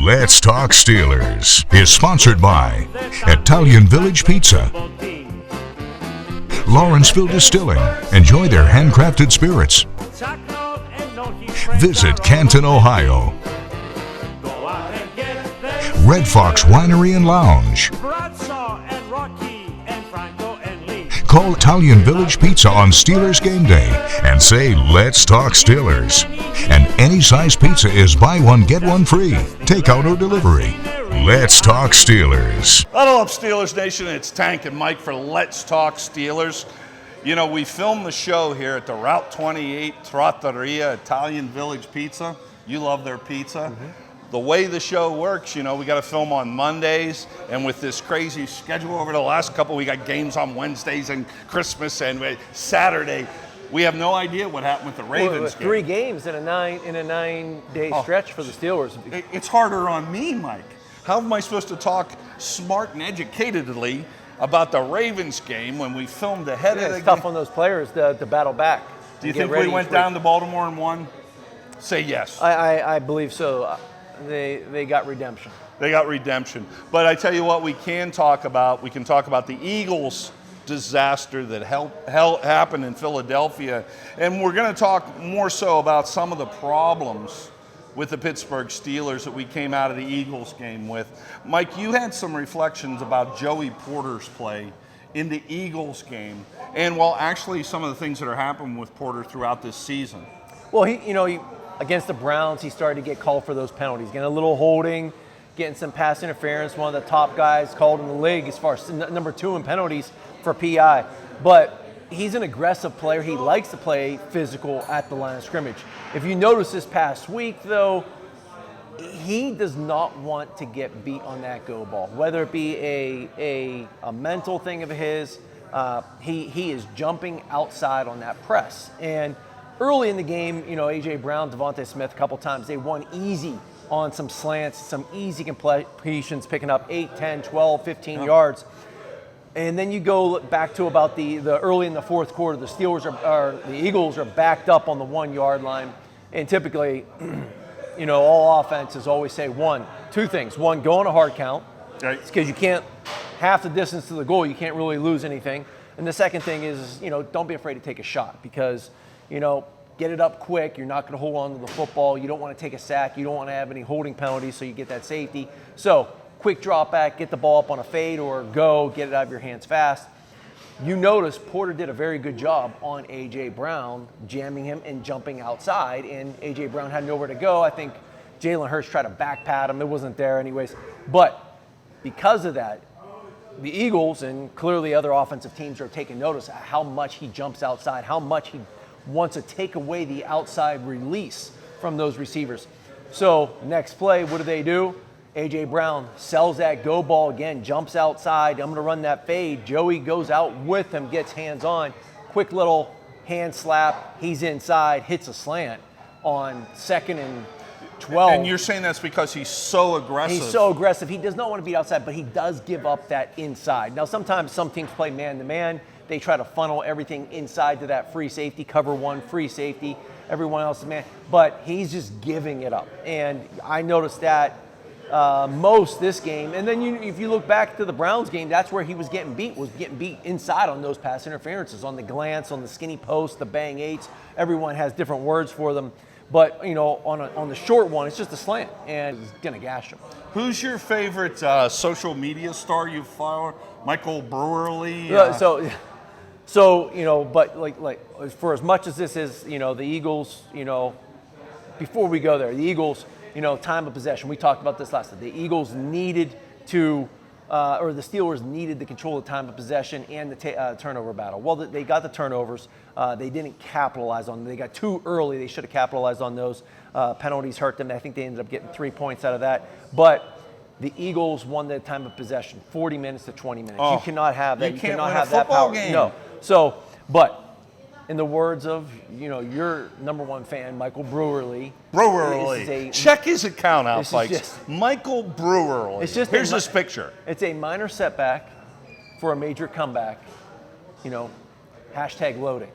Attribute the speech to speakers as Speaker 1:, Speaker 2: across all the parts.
Speaker 1: Let's Talk Stil'rs is sponsored by Italian Village Pizza, Lawrenceville Distilling. Enjoy their handcrafted spirits. Visit Canton, Ohio. Red Fox Winery and Lounge. Call Italian Village Pizza on Stil'rs game day and say, "Let's Talk Stil'rs." And any size pizza is buy one, get one free. Takeout or delivery. Let's Talk Stil'rs.
Speaker 2: Huddle up, Steelers Nation. It's Tank and Mike for Let's Talk Stil'rs. You know, we filmed the show here at the Route 28 Trattoria Italian Village Pizza. You love their pizza. Mm-hmm. The way the show works, you know, we got to film on Mondays, and with this crazy schedule over the last couple, we got games on Wednesdays and Christmas and Saturday. We have no idea what happened with the Ravens game.
Speaker 3: 3 games in a 9-day stretch for the Steelers.
Speaker 2: It's harder on me, Mike. How am I supposed to talk smart and educatedly about the Ravens game when we filmed ahead of the game?
Speaker 3: It's tough on those players to battle back.
Speaker 2: Do you think we went down to Baltimore and won? Say yes.
Speaker 3: I believe so. They got redemption.
Speaker 2: They got redemption. But I tell you what, we can talk about. We can talk about the Eagles disaster that happened in Philadelphia, and we're going to talk more so about some of the problems with the Pittsburgh Steelers that we came out of the Eagles game with. Mike, you had some reflections about Joey Porter's play in the Eagles game, and well, actually some of the things that are happening with Porter throughout this season.
Speaker 3: Well, he against the Browns, he started to get called for those penalties, getting a little holding, getting some pass interference. One of the top guys called in the league as far as number 2 in penalties for PI. But he's an aggressive player. He likes to play physical at the line of scrimmage. If you notice this past week, though, he does not want to get beat on that go ball, whether it be a mental thing of his. He is jumping outside on that press. And early in the game, you know, A.J. Brown, Devontae Smith, a couple times, they won easy on some slants, some easy completions, picking up 8, 10, 12, 15 yards. And then you go back to about the early in the fourth quarter, the the Eagles are backed up on the 1 yard line. And typically, you know, all offenses always say 2 things. One, go on a hard count.
Speaker 2: Right.
Speaker 3: It's because you can't, half the distance to the goal, you can't really lose anything. And the second thing is, you know, don't be afraid to take a shot because, you know, get it up quick. You're not going to hold on to the football. You don't want to take a sack. You don't want to have any holding penalties, so you get that safety. So quick drop back, get the ball up on a fade or go, get it out of your hands fast. You notice Porter did a very good job on A.J. Brown, jamming him and jumping outside, and A.J. Brown had nowhere to go. I think Jalen Hurts tried to back pat him. It wasn't there anyways. But because of that, the Eagles and clearly other offensive teams are taking notice of how much he jumps outside, how much he wants to take away the outside release from those receivers. So next play, what do? A.J. Brown sells that go ball again, jumps outside. I'm going to run that fade. Joey goes out with him, gets hands on. Quick little hand slap. He's inside, hits a slant on 2nd and 12.
Speaker 2: And you're saying that's because he's so aggressive.
Speaker 3: He's so aggressive. He does not want to be outside, but he does give up that inside. Now, sometimes some teams play man-to-man. They try to funnel everything inside to that free safety, cover 1, free safety, everyone else is man. But he's just giving it up. And I noticed that most this game. And then if you look back to the Browns game, that's where he was getting beat inside on those pass interferences, on the glance, on the skinny post, the bang eights. Everyone has different words for them. But, you know, on the short one, it's just a slant, and it's going to gash him.
Speaker 2: Who's your favorite social media star you follow? Michael Brewerly?
Speaker 3: So, you know, but like for as much as this is, you know, the Eagles, you know, before we go there, the Eagles, you know, time of possession. We talked about this last time. The Eagles needed to, or the Steelers needed to control the time of possession and the turnover battle. Well, they got the turnovers. They didn't capitalize on them. They got too early. They should have capitalized on those. Penalties hurt them. I think they ended up getting 3 points out of that. But the Eagles won the time of possession, 40 minutes to 20 minutes. You cannot have that.
Speaker 2: You can't
Speaker 3: cannot
Speaker 2: win
Speaker 3: have
Speaker 2: a
Speaker 3: that
Speaker 2: football
Speaker 3: power.
Speaker 2: game.
Speaker 3: No. So, but in the words of, you know, your number 1 fan, Michael Brewerly.
Speaker 2: Check his account out, Fikes. Michael Brewerly. Here's this picture.
Speaker 3: It's a minor setback for a major comeback. You know, hashtag loading.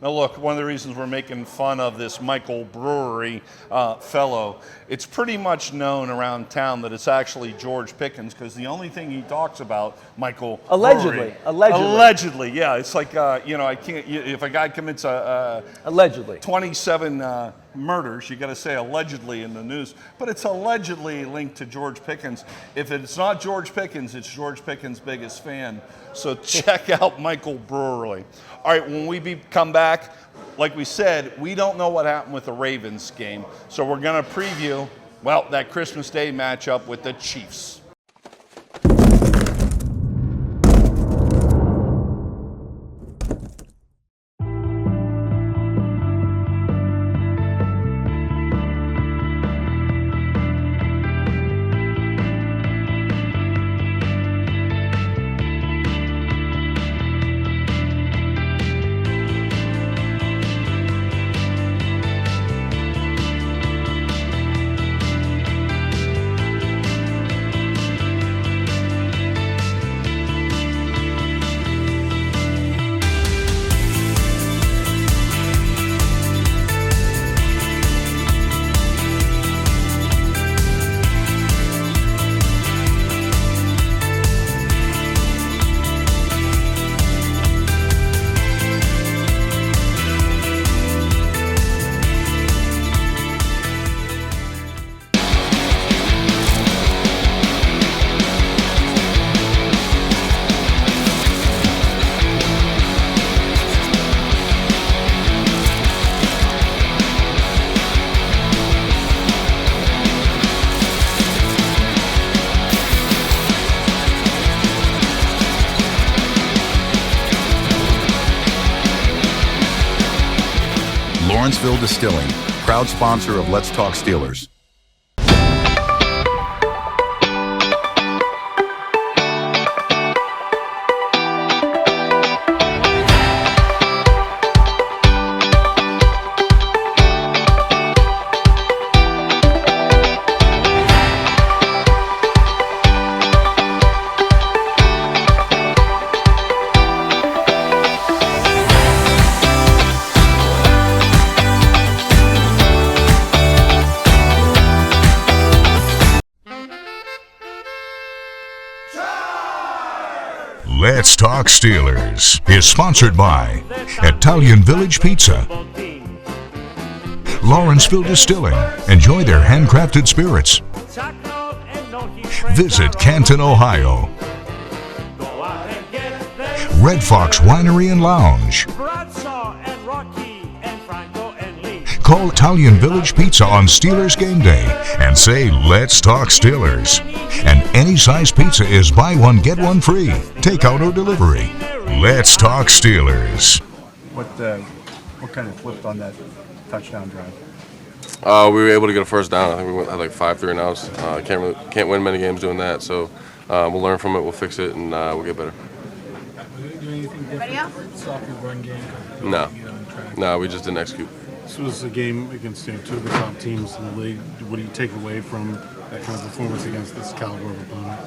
Speaker 2: Now look, one of the reasons we're making fun of this Michael Brewery fellow, it's pretty much known around town that it's actually George Pickens, because the only thing he talks about, Michael Brewery, allegedly, yeah, it's like I can't. If a guy commits
Speaker 3: allegedly
Speaker 2: 27 murders, you got to say allegedly in the news, but it's allegedly linked to George Pickens. If it's not George Pickens, it's George Pickens' biggest fan. So check out Michael Brewery. All right, when we come back, like we said, we don't know what happened with the Ravens game, so we're going to preview, well, that Christmas Day matchup with the Chiefs.
Speaker 4: Lawrenceville Distilling, proud sponsor of Let's Talk Steelers.
Speaker 1: Let's Talk Steelers is sponsored by Italian Village Pizza, Lawrenceville Distilling. Enjoy their handcrafted spirits. Visit Canton, Ohio. Red Fox Winery and Lounge. Call Italian Village Pizza on Stil'rs game day and say, "Let's talk Stil'rs." And any size pizza is buy one, get one free. Takeout or delivery. Let's talk Stil'rs.
Speaker 5: What kind of flipped on that touchdown drive?
Speaker 6: We were able to get a first down. I think we had like 5 3-and-outs. Can't win many games doing that. So we'll learn from it. We'll fix it, and we'll get better.
Speaker 5: Do anything different? Stop your run game?
Speaker 6: No, we just didn't execute.
Speaker 5: This was a game against two of the top teams in the league. What do you take away from that kind of performance against this caliber of opponent?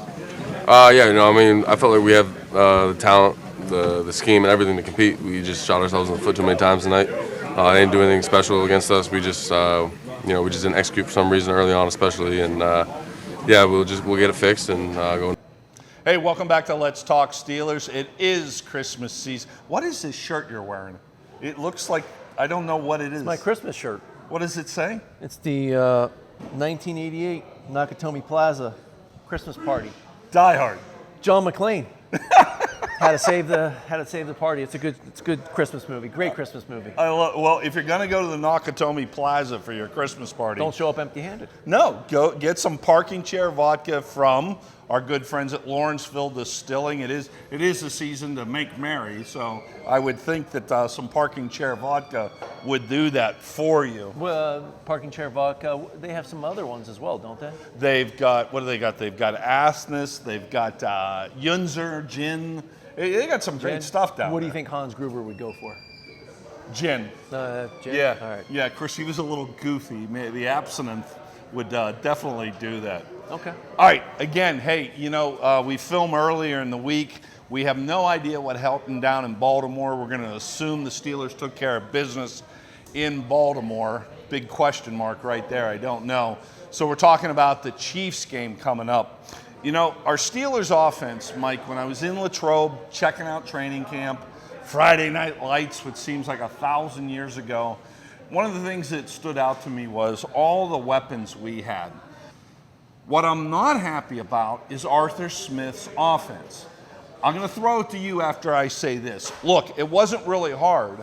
Speaker 6: I felt like we have the talent, the scheme, and everything to compete. We just shot ourselves in the foot too many times tonight. They didn't do anything special against us. We just, we just didn't execute for some reason early on, especially. And we'll get it fixed and go.
Speaker 2: Hey, welcome back to Let's Talk Steelers. It is Christmas season. What is this shirt you're wearing? It looks like, I don't know what it is.
Speaker 3: It's my Christmas shirt.
Speaker 2: What does it say?
Speaker 3: It's the 1988 Nakatomi Plaza Christmas party.
Speaker 2: Die Hard.
Speaker 3: John McClane. Had to save the party. It's a good Christmas movie. Great Christmas movie.
Speaker 2: Well, if you're gonna go to the Nakatomi Plaza for your Christmas party,
Speaker 3: don't show up empty-handed.
Speaker 2: No, go get some parking chair vodka from our good friends at Lawrenceville Distilling. It is the season to make merry, so I would think that some parking chair vodka would do that for you.
Speaker 3: Well, parking chair vodka. They have some other ones as well, don't they?
Speaker 2: They've got, what do they got? They've got Asness. They've got Yunzer gin. They got some great stuff down there.
Speaker 3: What do you think Hans Gruber would go for?
Speaker 2: Gin.
Speaker 3: Gin?
Speaker 2: Yeah.
Speaker 3: All right.
Speaker 2: Yeah, of course, he was a little goofy. The absinthe would definitely do that.
Speaker 3: Okay.
Speaker 2: All right. Again, hey, we film earlier in the week. We have no idea what happened down in Baltimore. We're going to assume the Steelers took care of business in Baltimore. Big question mark right there. I don't know. So we're talking about the Chiefs game coming up. You know, our Steelers offense, Mike, when I was in Latrobe checking out training camp, Friday Night Lights, which seems like 1,000 years ago, one of the things that stood out to me was all the weapons we had. What I'm not happy about is Arthur Smith's offense. I'm going to throw it to you after I say this. Look, it wasn't really hard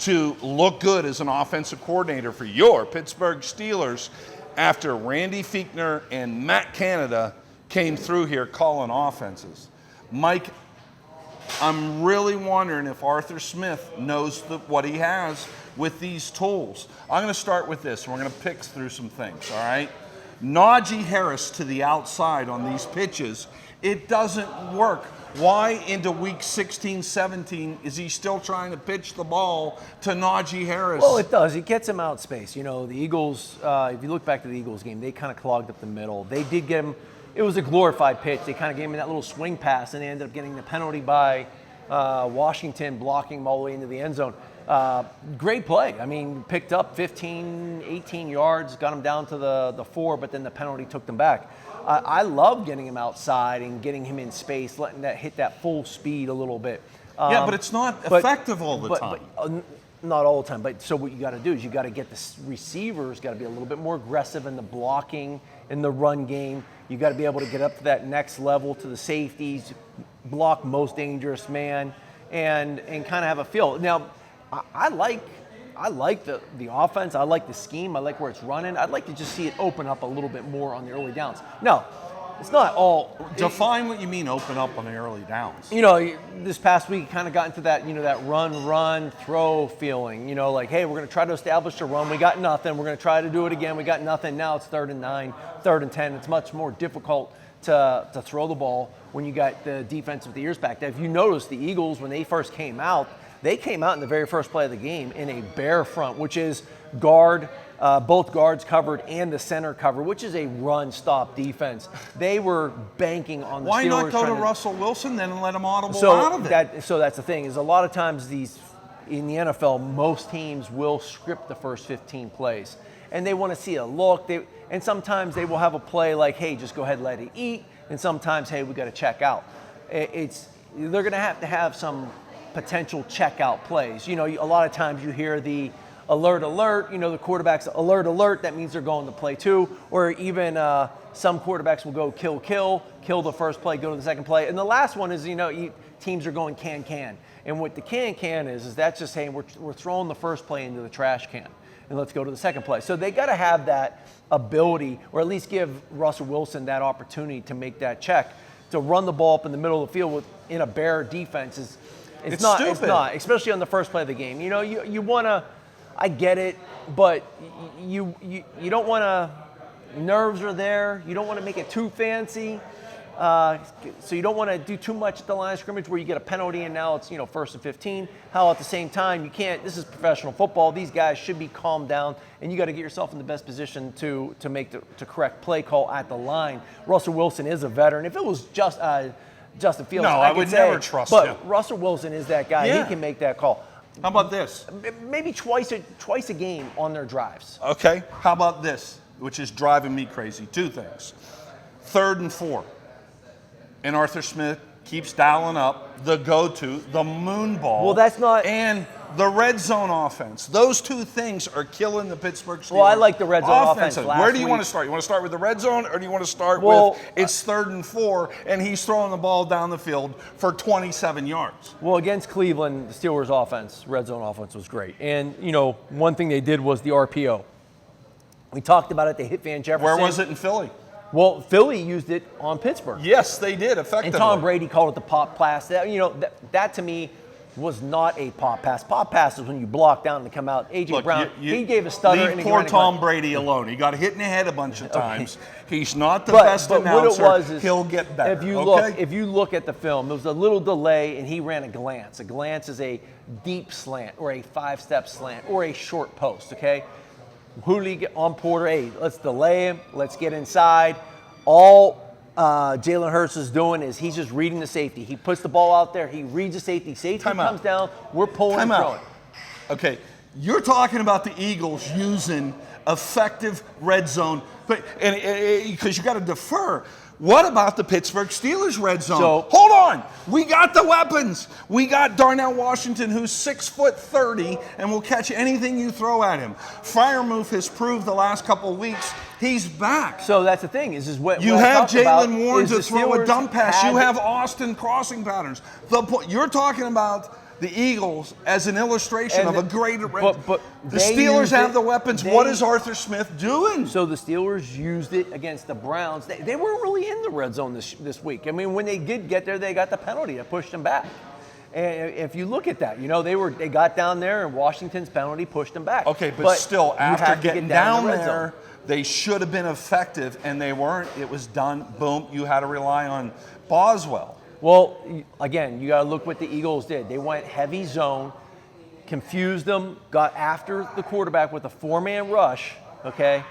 Speaker 2: to look good as an offensive coordinator for your Pittsburgh Steelers after Randy Fichtner and Matt Canada came through here calling offenses. Mike, I'm really wondering if Arthur Smith knows what he has with these tools. I'm going to start with this, and we're going to pick through some things, all right? Najee Harris to the outside on these pitches, it doesn't work. Why into week 16, 17 is he still trying to pitch the ball to Najee Harris?
Speaker 3: Well, it does. It gets him out space. You know, the Eagles, if you look back to the Eagles game, they kind of clogged up the middle. They did get him, it was a glorified pitch. They kind of gave him that little swing pass, and they ended up getting the penalty by Washington, blocking him all the way into the end zone. Great play. I mean, picked up 15, 18 yards, got him down to the 4, but then the penalty took them back. I love getting him outside and getting him in space, letting that hit that full speed a little bit.
Speaker 2: Yeah, but it's not effective all the time.
Speaker 3: Not all the time. But so what you got to do is you got to get the receivers got to be a little bit more aggressive in the blocking, in the run game. You got to be able to get up to that next level to the safeties, block most dangerous man, and kind of have a feel. Now, I like the offense. I like the scheme. I like where it's running. I'd like to just see it open up a little bit more on the early downs. No, it's not all.
Speaker 2: Define what you mean open up on the early downs.
Speaker 3: You know, this past week kind of got into that, you know, that run, throw feeling. You know, like, hey, we're going to try to establish a run. We got nothing. We're going to try to do it again. We got nothing. Now it's 3rd and 9, 3rd and 10. It's much more difficult to throw the ball when you got the defense with the ears back. Now, if you notice, the Eagles, when they first came out, they came out in the very first play of the game in a bear front, which is guard, both guards covered and the center covered, which is a run-stop defense. They were banking on the Steelers.
Speaker 2: Why not go to Russell Wilson then and let him audible out of it?
Speaker 3: So that's the thing, is a lot of times in the NFL, most teams will script the first 15 plays. And they want to see a look. And sometimes they will have a play like, hey, just go ahead and let it eat. And sometimes, hey, we got to check out. They're going to have some potential checkout plays. You know, a lot of times you hear the alert, you know, the quarterback's alert, that means they're going to play 2, or even some quarterbacks will go kill the first play, go to the second play. And the last one is, you know, teams are going can. And what the can is that's just saying we're throwing the first play into the trash can, and let's go to the second play. So they got to have that ability, or at least give Russell Wilson that opportunity to make that check, to run the ball up in the middle of the field in a bear defense It's not, especially on the first play of the game. You know, you want to, I get it, but you don't want to, nerves are there. You don't want to make it too fancy. So you don't want to do too much at the line of scrimmage where you get a penalty and now it's, you know, 1st and 15. How at the same time, you can't, this is professional football. These guys should be calmed down, and you got to get yourself in the best position to make the correct play call at the line. Russell Wilson is a veteran. If it was just Justin Fields,
Speaker 2: I would never trust him.
Speaker 3: But Russell Wilson is that guy.
Speaker 2: Yeah.
Speaker 3: He can make that call.
Speaker 2: How about this?
Speaker 3: Maybe twice a game on their drives.
Speaker 2: Okay. How about this, which is driving me crazy? 2 things. 3rd and 4. And Arthur Smith keeps dialing up the go-to, the moon ball.
Speaker 3: Well, that's not...
Speaker 2: And the red zone offense. Those 2 things are killing the Pittsburgh Steelers.
Speaker 3: Well, I like the red zone offense last
Speaker 2: Where do you
Speaker 3: week.
Speaker 2: want to start? You want to start with the red zone, or do you want to start with it's 3rd and 4, and he's throwing the ball down the field for 27 yards?
Speaker 3: Well, against Cleveland, the Steelers' offense, red zone offense, was great. And, you know, one thing they did was the RPO. We talked about it. They hit Van Jefferson.
Speaker 2: Where was it in Philly?
Speaker 3: Well, Philly used it on Pittsburgh.
Speaker 2: Yes, they did, effectively.
Speaker 3: And Tom Brady called it the pop pass. That to me was not a pop pass. Pop pass is when you block down and come out. A.J. Brown, he gave a stutter.
Speaker 2: Leave poor Tom Brady alone. He got hit in the head a bunch of times. Okay. He's not the best announcer.
Speaker 3: What it was is,
Speaker 2: he'll get better.
Speaker 3: If you look at the film, there was a little delay, and he ran a glance. A glance is a deep slant or a 5-step slant or a short post, okay? Hooley on Porter, hey, let's delay him. Let's get inside. All Jalen Hurts is doing is he's just reading the safety. He puts the ball out there. He reads the safety. Safety comes down. We're pulling and throwing.
Speaker 2: Okay, you're talking about the Eagles using effective red zone, but because you got to defer. What about the Pittsburgh Steelers red zone?
Speaker 3: So,
Speaker 2: hold on, we got the weapons. We got Darnell Washington, who's 6'30", and will catch anything you throw at him. Freiermuth has proved the last couple of weeks he's back.
Speaker 3: So that's the thing is what
Speaker 2: you
Speaker 3: what
Speaker 2: have
Speaker 3: I about
Speaker 2: Jalen Warren
Speaker 3: is
Speaker 2: to
Speaker 3: the
Speaker 2: throw a
Speaker 3: Steelers
Speaker 2: dump pass.
Speaker 3: had-
Speaker 2: You have Austin crossing patterns. You're talking about the Eagles as an illustration of a great.
Speaker 3: But
Speaker 2: the
Speaker 3: they
Speaker 2: Steelers
Speaker 3: used
Speaker 2: have
Speaker 3: it-
Speaker 2: the weapons.
Speaker 3: they-
Speaker 2: What is Arthur Smith doing?
Speaker 3: So the Steelers used it against the Browns. They weren't really in the red zone this week. I mean, when they did get there, they got the penalty that pushed them back. And if you look at that, they got down there and Washington's penalty pushed them back.
Speaker 2: Okay, but still,
Speaker 3: you have
Speaker 2: after
Speaker 3: to
Speaker 2: getting
Speaker 3: get down
Speaker 2: down
Speaker 3: in the red
Speaker 2: there,
Speaker 3: zone.
Speaker 2: they should have been effective, and they weren't. It was done. Boom. You had to rely on Boswell.
Speaker 3: Well, again, you got to look what the Eagles did. They went heavy zone, confused them, got after the quarterback with a 4-man rush, okay?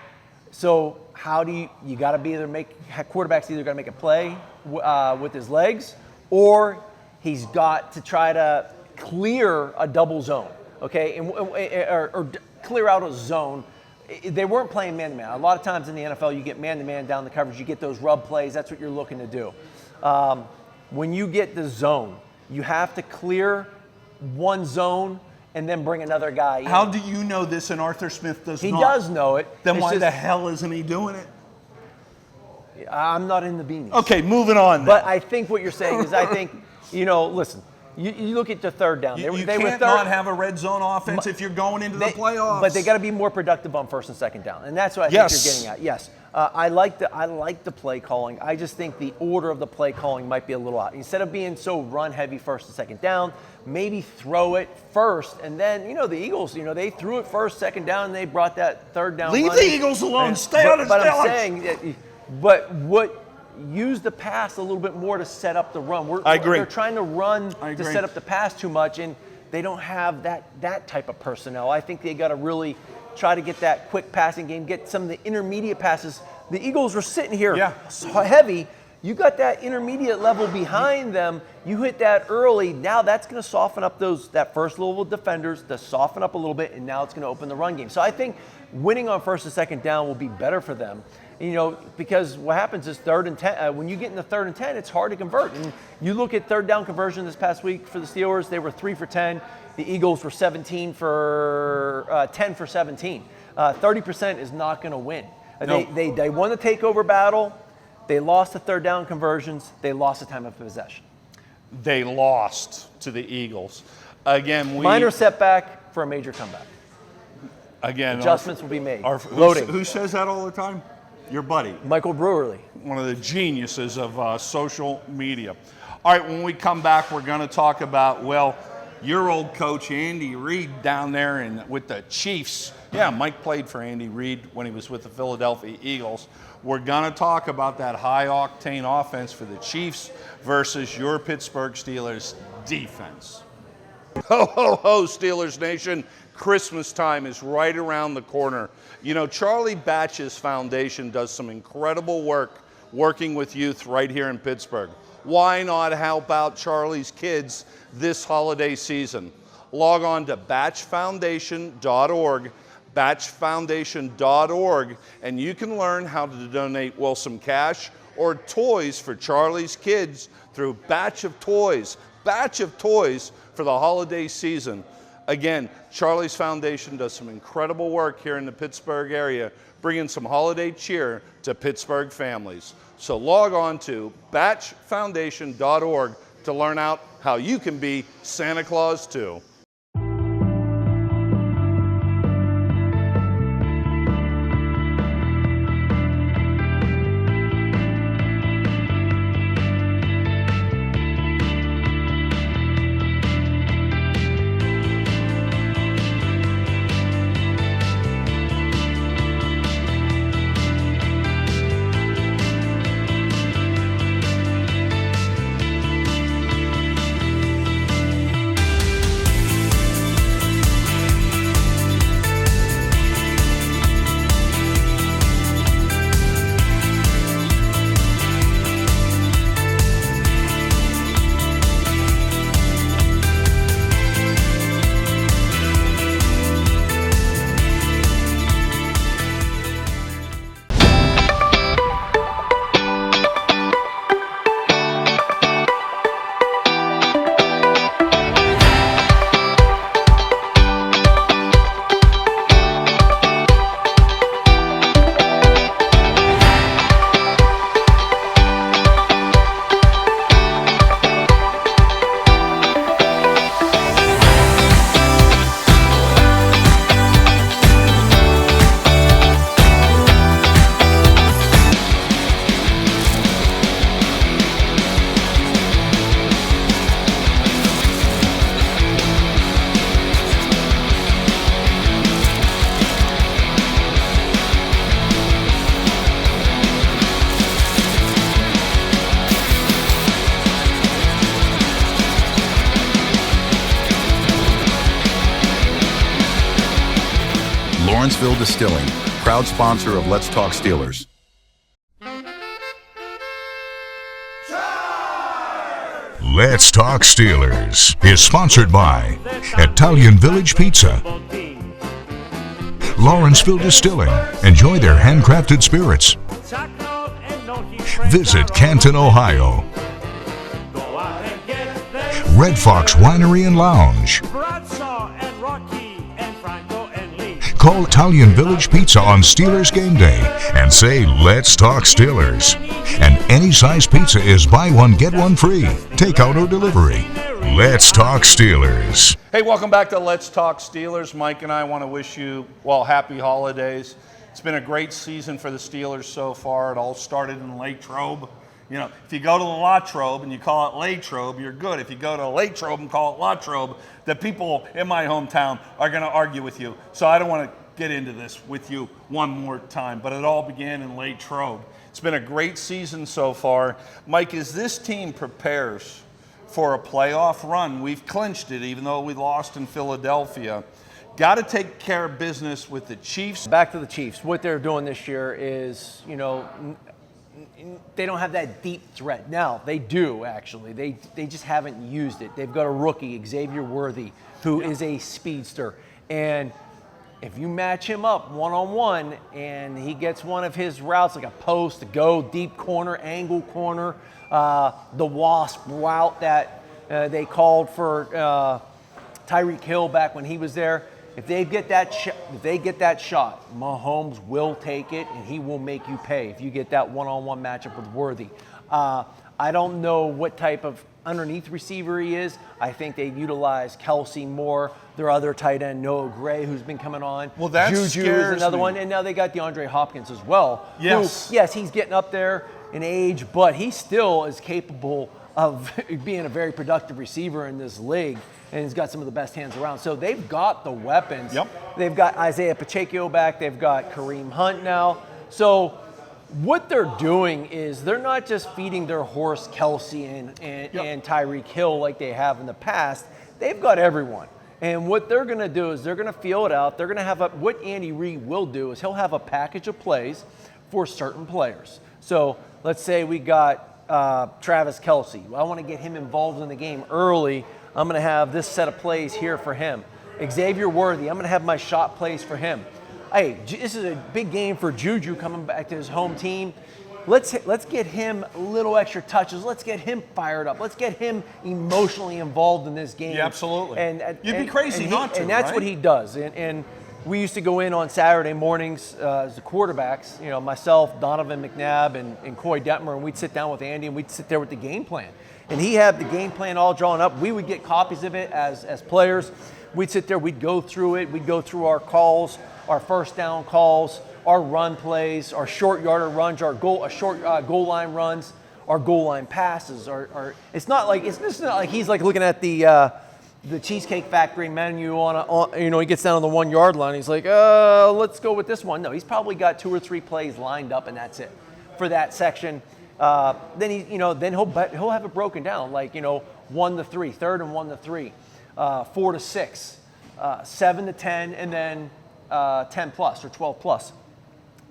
Speaker 3: So how do you got to be quarterback's either got to make a play with his legs, or he's got to try to clear a double zone, okay? Or clear out a zone. They weren't playing man-to-man. A lot of times in the NFL, you get man-to-man down the coverage. You get those rub plays. That's what you're looking to do. When you get the zone, you have to clear one zone and then bring another guy in.
Speaker 2: How do you know this and Arthur Smith does
Speaker 3: He
Speaker 2: not?
Speaker 3: does know it.
Speaker 2: Then
Speaker 3: It's
Speaker 2: why
Speaker 3: just-
Speaker 2: the hell isn't he doing it?
Speaker 3: I'm not in the beanies.
Speaker 2: Okay, moving on then.
Speaker 3: But I think what you're saying is listen, you look at the third down.
Speaker 2: You
Speaker 3: They were
Speaker 2: can't
Speaker 3: third,
Speaker 2: not have a red zone offense if you're going into the playoffs.
Speaker 3: But they got to be more productive on first and second down, and that's what I think you're getting at. Yes, I like the play calling. I just think the order of the play calling might be a little out. Instead of being so run heavy first and second down, maybe throw it first, and then the Eagles, they threw it first, second down, and they brought that third down.
Speaker 2: Leave
Speaker 3: run
Speaker 2: the
Speaker 3: in.
Speaker 2: Eagles alone. Stay on his
Speaker 3: But I'm
Speaker 2: Stil'rs.
Speaker 3: saying that, use the pass a little bit more to set up the run.
Speaker 2: I agree.
Speaker 3: They're trying to run
Speaker 2: I
Speaker 3: to
Speaker 2: agree.
Speaker 3: set up the pass too much, and they don't have that type of personnel. I think they got to really try to get that quick passing game, get some of the intermediate passes. The Eagles were sitting here so heavy. You got that intermediate level behind them. You hit that early. Now that's going to soften up that first level of defenders, to soften up a little bit, and now it's going to open the run game. So I think winning on first and second down will be better for them. Because what happens is 3rd and 10. When you get in the 3rd and 10, it's hard to convert. And you look at third down conversion this past week for the Steelers; they were 3 for 10. The Eagles were 10 for 17. 30% is not going to win.
Speaker 2: No.
Speaker 3: They won the takeover battle. They lost the third down conversions. They lost the time of possession.
Speaker 2: They lost to the Eagles. Again,
Speaker 3: Minor setback for a major comeback.
Speaker 2: Again,
Speaker 3: Adjustments will be made.
Speaker 2: Loading. Who says that all the time? Your buddy.
Speaker 3: Michael Brewerly.
Speaker 2: One of the geniuses of social media. All right, when we come back, we're going to talk about, your old coach, Andy Reid, down there with the Chiefs. Yeah, Mike played for Andy Reid when he was with the Philadelphia Eagles. We're going to talk about that high-octane offense for the Chiefs versus your Pittsburgh Steelers defense. Ho, ho, ho, Steelers Nation. Christmas time is right around the corner. Charlie Batch's foundation does some incredible work working with youth right here in Pittsburgh. Why not help out Charlie's kids this holiday season? Log on to batchfoundation.org, batchfoundation.org, and you can learn how to donate, some cash or toys for Charlie's kids through Batch of Toys for the holiday season. Again, Charlie's Foundation does some incredible work here in the Pittsburgh area, bringing some holiday cheer to Pittsburgh families. So log on to batchfoundation.org to learn out how you can be Santa Claus too.
Speaker 4: Lawrenceville Distilling, proud sponsor of Let's Talk Steelers.
Speaker 1: Let's Talk Steelers is sponsored by Italian Village Pizza, Lawrenceville Distilling. Enjoy their handcrafted spirits. Visit Canton, Ohio. Red Fox Winery and Lounge. Call Italian Village Pizza on Steelers game day and say, "Let's talk Steelers." And any size pizza is buy one, get one free. Takeout or delivery. Let's talk Steelers.
Speaker 2: Hey, welcome back to Let's Talk Steelers. Mike and I want to wish you, well, happy holidays. It's been a great season for the Steelers so far. It all started in Latrobe. You know, if you go to the Latrobe and you call it Latrobe, you're good. If you go to Latrobe and call it Latrobe, the people in my hometown are going to argue with you. So I don't want to get into this with you one more time, but it all began in Latrobe. It's been a great season so far. Mike, as this team prepares for a playoff run, we've clinched it even though we lost in Philadelphia. Got to take care of business with the Chiefs.
Speaker 3: Back to the Chiefs. What they're doing this year is, you know, they don't have that deep threat. Now, they do, actually. They just haven't used it. They've got a rookie, Xavier Worthy, who is a speedster. And if you match him up one-on-one and he gets one of his routes, like a post, a go, deep corner, angle corner, the wasp route that they called for Tyreek Hill back when he was there, if they get that shot, Mahomes will take it and he will make you pay if you get that one-on-one matchup with Worthy. I don't know what type of underneath receiver he is. I think they utilize Kelsey more. Their other tight end, Noah Gray, who's been coming on.
Speaker 2: Well, that
Speaker 3: Juju is another one, and now they got DeAndre Hopkins as well.
Speaker 2: Yes.
Speaker 3: Who, yes, he's getting up there in age, but he still is capable of being a very productive receiver in this league, and he's got some of the best hands around. So they've got the weapons.
Speaker 2: Yep.
Speaker 3: They've got Isaiah Pacheco back. They've got Kareem Hunt now. So what they're doing is they're not just feeding their horse Kelsey and Tyreek Hill like they have in the past. They've got everyone. And what they're going to do is they're going to feel it out. They're going to have what Andy Reid will do is he'll have a package of plays for certain players. So let's say we got Travis Kelsey. I want to get him involved in the game early. I'm going to have this set of plays here for him. Xavier Worthy, I'm going to have my shot plays for him. Hey, this is a big game for Juju coming back to his home team. Let's get him a little extra touches. Let's get him fired up. Let's get him emotionally involved in this game.
Speaker 2: Yeah, absolutely.
Speaker 3: And
Speaker 2: you'd be crazy not to.
Speaker 3: And that's
Speaker 2: right?
Speaker 3: what he does. And we used to go in on Saturday mornings as the quarterbacks. You know, myself, Donovan McNabb, and Coy Detmer, and we'd sit down with Andy and we'd sit there with the game plan. And he had the game plan all drawn up. We would get copies of it as players. We'd sit there. We'd go through it. We'd go through our calls, our first down calls, our run plays, our short yarder runs, our goal line runs, our goal line passes. It's not like he's like looking at the Cheesecake Factory menu on he gets down on the 1 yard line. He's like, let's go with this one. No, he's probably got 2 or 3 plays lined up, and that's it for that section. Then he'll have it broken down, like 1 to 3, 3rd and 1 to 3, 4 to 6, 7 to 10, and then 10 plus or 12 plus.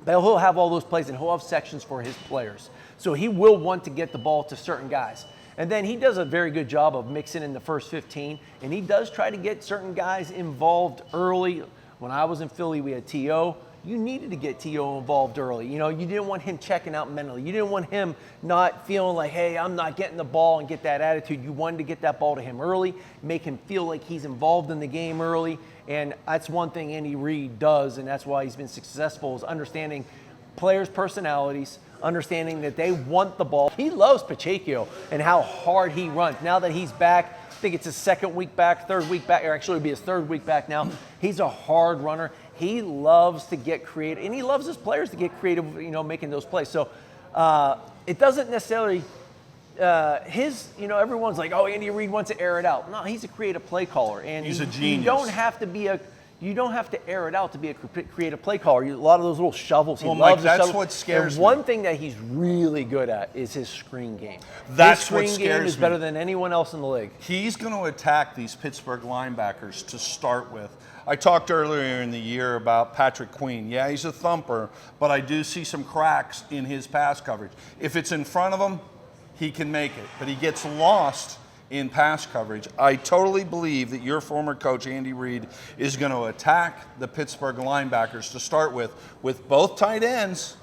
Speaker 3: But he'll have all those plays and he'll have sections for his players. So he will want to get the ball to certain guys. And then he does a very good job of mixing in the first 15, and he does try to get certain guys involved early. When I was in Philly, we had T.O. You needed to get T.O. involved early. You didn't want him checking out mentally. You didn't want him not feeling like, hey, I'm not getting the ball and get that attitude. You wanted to get that ball to him early, make him feel like he's involved in the game early. And that's one thing Andy Reid does, and that's why he's been successful, is understanding players' personalities, understanding that they want the ball. He loves Pacheco and how hard he runs. Now that he's back, I think it's his 2nd week back, 3rd week back, or actually it'll be his 3rd week back now. He's a hard runner. He loves to get creative, and he loves his players to get creative, making those plays. So it doesn't necessarily everyone's like, oh, Andy Reid wants to air it out. No, he's a creative play caller, and
Speaker 2: he's a genius.
Speaker 3: You don't have to be You don't have to air it out to be a creative play caller. A lot of those little shovels. He
Speaker 2: Well,
Speaker 3: loves
Speaker 2: Mike,
Speaker 3: the
Speaker 2: that's
Speaker 3: shovels.
Speaker 2: what scares
Speaker 3: and
Speaker 2: me.
Speaker 3: one thing that he's really good at is his screen game.
Speaker 2: That's
Speaker 3: his
Speaker 2: what
Speaker 3: screen game
Speaker 2: scares
Speaker 3: is
Speaker 2: me.
Speaker 3: better than anyone else in the league.
Speaker 2: He's going to attack these Pittsburgh linebackers to start with. I talked earlier in the year about Patrick Queen. Yeah, he's a thumper, but I do see some cracks in his pass coverage. If it's in front of him, he can make it, but he gets lost in pass coverage. I totally believe that your former coach, Andy Reid, is going to attack the Pittsburgh linebackers to start with both tight ends.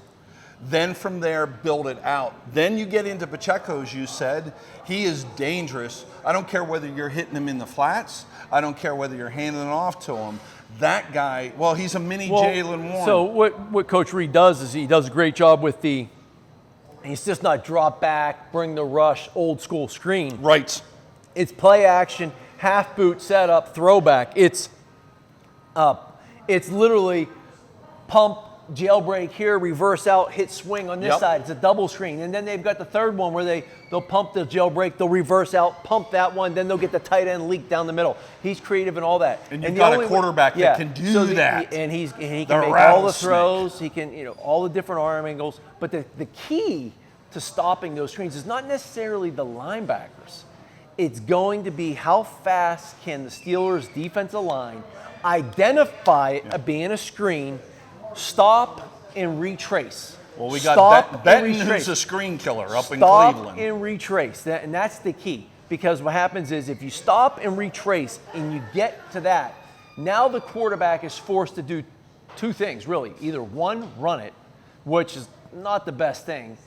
Speaker 2: Then from there, build it out. Then you get into Pacheco, as you said. He is dangerous. I don't care whether you're hitting him in the flats. I don't care whether you're handing it off to him. That guy, well, he's a mini Jalen Warren.
Speaker 3: So what Coach Reid does is he does a great job with he's just not drop back, bring the rush, old school screen.
Speaker 2: Right.
Speaker 3: It's play action, half boot setup, throwback. It's literally pump, jailbreak here, reverse out, hit swing on this side. It's a double screen. And then they've got the third one where they'll pump the jailbreak, they'll reverse out, pump that one, then they'll get the tight end leak down the middle. He's creative in all that.
Speaker 2: And you've got a quarterback that can do that.
Speaker 3: And he can
Speaker 2: The
Speaker 3: make all the
Speaker 2: rattlesnake.
Speaker 3: throws. He can, all the different arm angles. But the key to stopping those screens is not necessarily the linebackers. It's going to be how fast can the Steelers' defensive line identify it being a screen, stop and retrace.
Speaker 2: Well, we got Benton, who's a screen killer up in Cleveland.
Speaker 3: Stop and retrace, and that's the key. Because what happens is if you stop and retrace and you get to that, now the quarterback is forced to do two things, really. Either one, run it, which is not the best thing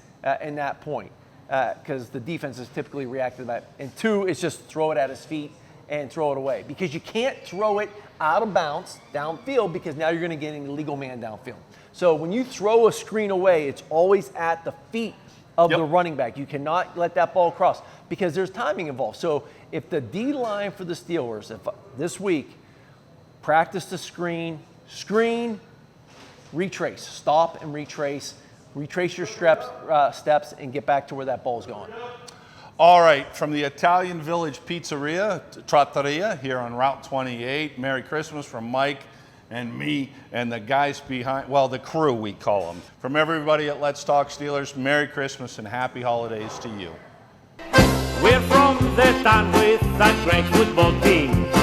Speaker 3: in that point, because the defense is typically reacting to that. And two, it's just throw it at his feet and throw it away. Because you can't throw it out of bounds downfield because now you're going to get an illegal man downfield. So when you throw a screen away, it's always at the feet of the running back. You cannot let that ball cross because there's timing involved. So if the D-line for the Steelers, if this week, practice the screen, retrace, stop and retrace your steps and get back to where that ball's going.
Speaker 2: All right, from the Italian Village Pizzeria, Trattoria, here on Route 28. Merry Christmas from Mike and me and the guys behind, well, the crew we call them. From everybody at Let's Talk Steelers, Merry Christmas and Happy Holidays to you.
Speaker 7: We're from the town with a great football team.